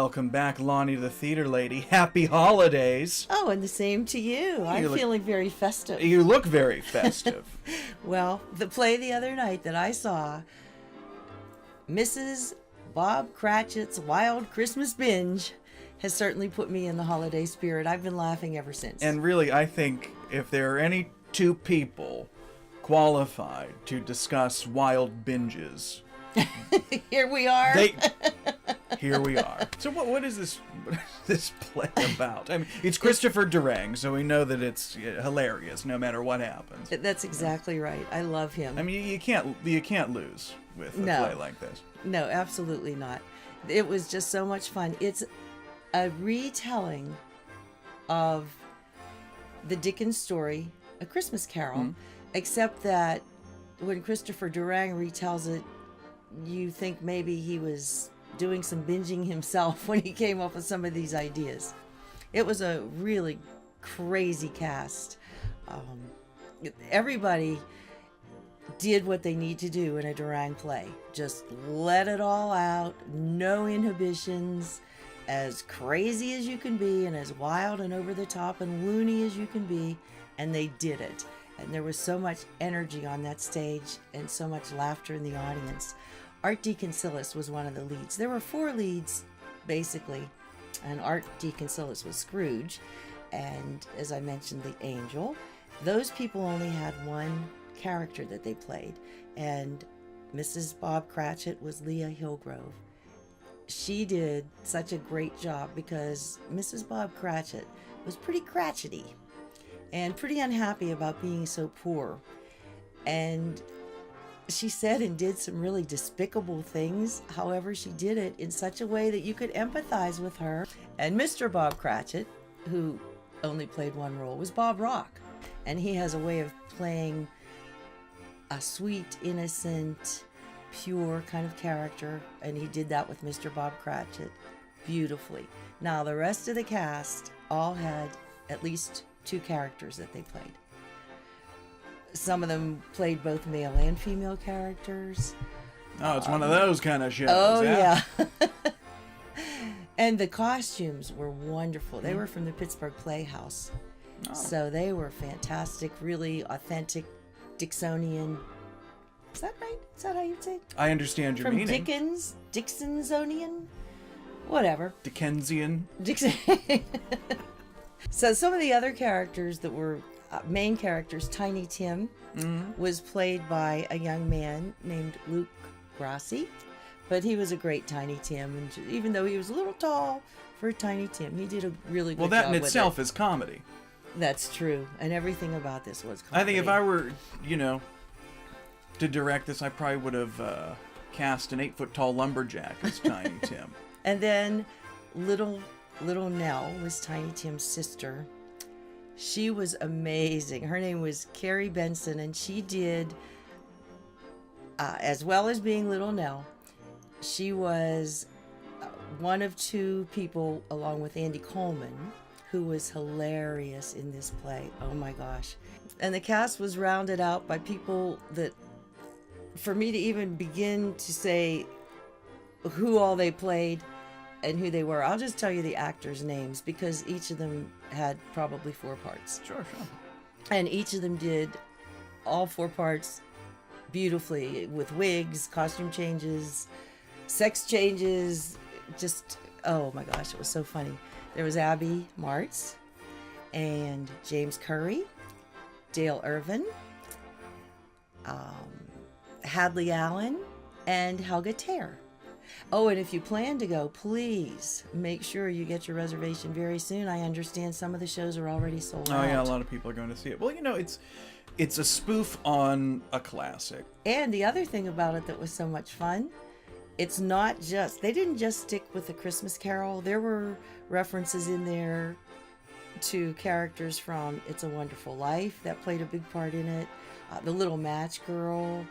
welcome back, Lonnie the Theatre Lady. Happy holidays. Oh, and the same to you. I'm feeling very festive. You look very festive. Well, the play the other night that I saw, Mrs. Bob Cratchit's Wild Christmas Binge, has certainly put me in the holiday spirit. I've been laughing ever since. And really, I think if there are any two people qualified to discuss wild binges, here we are. Here we are. So what is this play about? I mean, it's Christopher Durang, so we know that it's hilarious no matter what happens. That's exactly right. I love him. I mean, you can't lose with a play like this. No, absolutely not. It was just so much fun. It's a retelling of the Dickens story, A Christmas Carol, except that when Christopher Durang retells it, you think maybe he was doing some binging himself when he came up with some of these ideas. It was a really crazy cast. Everybody did what they need to do in a Durang play. Just let it all out, no inhibitions, as crazy as you can be and as wild and over the top and loony as you can be, and they did it. And there was so much energy on that stage and so much laughter in the audience. Art Deconciliis was one of the leads. There were 4 leads, basically, and Art Deconciliis was Scrooge, and as I mentioned, the Angel. Those people only had one character that they played, and Mrs. Bob Cratchit was Leah Hillgrove. She did such a great job because Mrs. Bob Cratchit was pretty cratchity and pretty unhappy about being so poor, and she said and did some really despicable things. However, she did it in such a way that you could empathize with her. And Mr. Bob Cratchit, who only played one role, was Bob Rock. And he has a way of playing a sweet, innocent, pure kind of character. And he did that with Mr. Bob Cratchit beautifully. Now, the rest of the cast all had at least 2 characters that they played. Some of them played both male and female characters. Oh, it's one of those kind of shows. Oh, yeah. And the costumes were wonderful. They were from the Pittsburgh Playhouse. Oh. So they were fantastic, really authentic Dixonian. Is that right? Is that how you'd say it? I understand your meaning. From Dixonsonian? Whatever. Dickensian. So some of the other characters that were main characters, Tiny Tim was played by a young man named Luke Graci, but he was a great Tiny Tim, and even though he was a little tall for Tiny Tim, he did a really good job. Well, that in with itself it. is comedy. That's true, and everything about this was comedy. I think if I were, to direct this, I probably would have cast an 8-foot-tall lumberjack as Tiny Tim. And then Little Nell was Tiny Tim's sister. She was amazing. Her name was Kerry Benson, and she did, as well as being Little Nell, she was one of 2 people, along with Andy Coleman, who was hilarious in this play. Oh my gosh. And the cast was rounded out by people that, for me to even begin to say who all they played and who they were, I'll just tell you the actors' names, because each of them had probably 4 parts. Sure. And each of them did all 4 parts beautifully, with wigs, costume changes, sex changes, just, oh my gosh, it was so funny. There was Abby Martz and James Curry, Dale Irvin, Harley Allen, and Helga Terre. Oh, and if you plan to go, please make sure you get your reservation very soon. I understand some of the shows are already sold out. Oh, yeah, a lot of people are going to see it. Well, it's a spoof on a classic. And the other thing about it that was so much fun, it's not just, they didn't just stick with the Christmas Carol. There were references in there to characters from It's a Wonderful Life that played a big part in it. The Little Match Girl.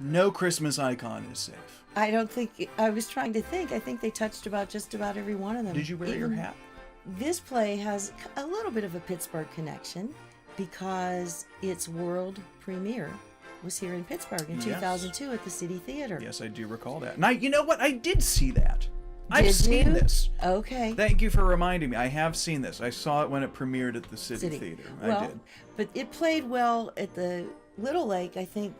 No Christmas icon is safe. I don't think, I was trying to think. I think they touched about just about every one of them. Did you wear your hat? This play has a little bit of a Pittsburgh connection because its world premiere was here in Pittsburgh in 2002 at the City Theater. Yes, I do recall that. And you know what? I did see that. I've Did seen you? this. Okay. Thank you for reminding me. I have seen this. I saw it when it premiered at the City Theater. Well, I did. but it played well at the Little Lake, I think,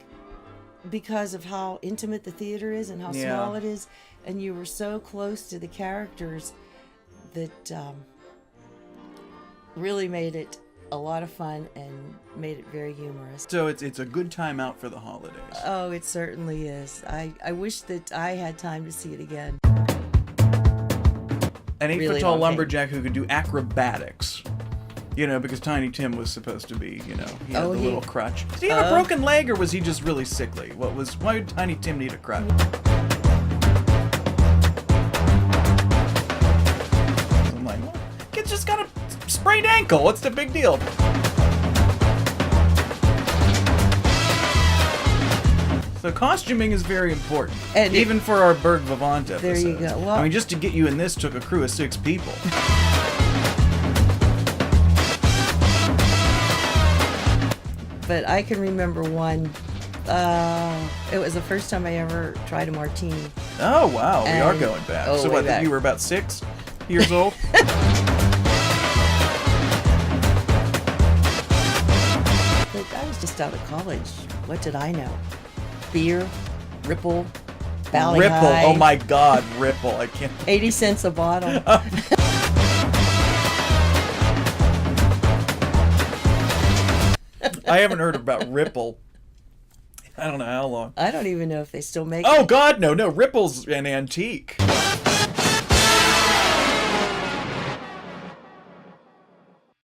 because of how intimate the theater is and how Yeah. small it is, and you were so close to the characters that really made it a lot of fun and made it very humorous. So it's a good time out for the holidays. Oh, it certainly is. I wish that I had time to see it again. An 8-foot really tall long lumberjack who could do acrobatics. You know, because Tiny Tim was supposed to be, he had the little crutch. Did he have a broken leg, or was he just really sickly? Why would Tiny Tim need a crutch? I'm like, well, kid's just got a sprained ankle. What's the big deal? So costuming is very important, And even for our Burgh Vivant episodes. There you go. Well, I mean, just to get you in this took a crew of 6 people. but I can remember one. It was the first time I ever tried a martini. Oh, wow. We are And- going back. oh, So way what, back. you were about 6 years old? But I was just out of college. What did I know? Beer, Ripple, Valley Ripple. High. Oh, my God. Ripple. I can't. 80 cents a bottle. I haven't heard about Ripple. I don't know how long. I don't even know if they still make Oh, it. God, no. No, Ripple's an antique.